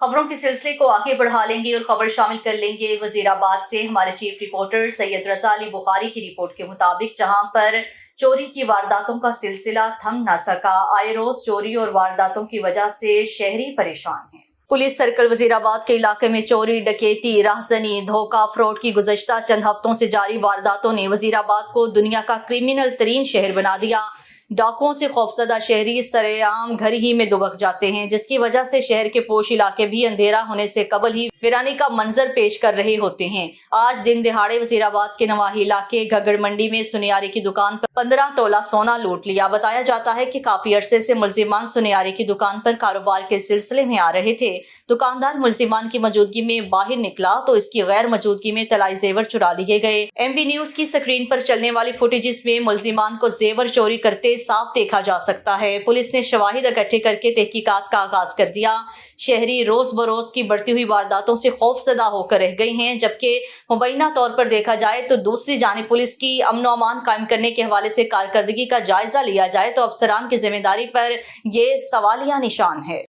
खबरों के सिलसिले को आगे बढ़ा लेंगे और खबर शामिल कर लेंगे वजीराबाद से। हमारे चीफ रिपोर्टर सैयद रजा अली बुखारी की रिपोर्ट के मुताबिक जहां पर चोरी की वारदातों का सिलसिला थम न सका, आए रोज चोरी और वारदातों की वजह से शहरी परेशान हैं। पुलिस सर्कल वजीराबाद के इलाके में चोरी, डकैती, राहजनी, धोखा, फ्रॉड की गुज़श्ता चंद हफ्तों से जारी वारदातों ने वजीराबाद को दुनिया का क्रिमिनल तरीन शहर बना दिया। डाकुओं से खौफजदा शहरी सरेआम घर ही में दुबक जाते हैं, जिसकी वजह से शहर के पोश इलाके भी अंधेरा होने से कबल ही वीरानी का मंजर पेश कर रहे होते हैं। आज दिन दिहाड़े वजीराबाद के नवाही इलाके घगड़ मंडी में सुनियारे की दुकान पर 15 तोला सोना लूट लिया। बताया जाता है कि काफी अरसे से मुलजिमान सुनियारे की दुकान पर कारोबार के सिलसिले में आ रहे थे। दुकानदार मुलजिमान की मौजूदगी में बाहर निकला तो इसकी गैर मौजूदगी में तलाई जेवर चुरा लिए गए। MB न्यूज की स्क्रीन पर चलने वाली फुटेजेस में मुलजिमान को जेवर चोरी करते साफ देखा जा सकता है। पुलिस ने शवाहिद इकट्ठे करके तहकीकात का आगाज कर दिया। शहरी रोज बरोज की बढ़ती हुई वारदातों से खौफजदा होकर रह गए हैं, जबकि मुबैना तौर पर देखा जाए तो दूसरी जानिब पुलिस की अमन व अमान कायम करने के हवाले से कारकर्दगी का जायजा लिया जाए तो अफसरान की जिम्मेदारी पर यह सवालिया निशान है।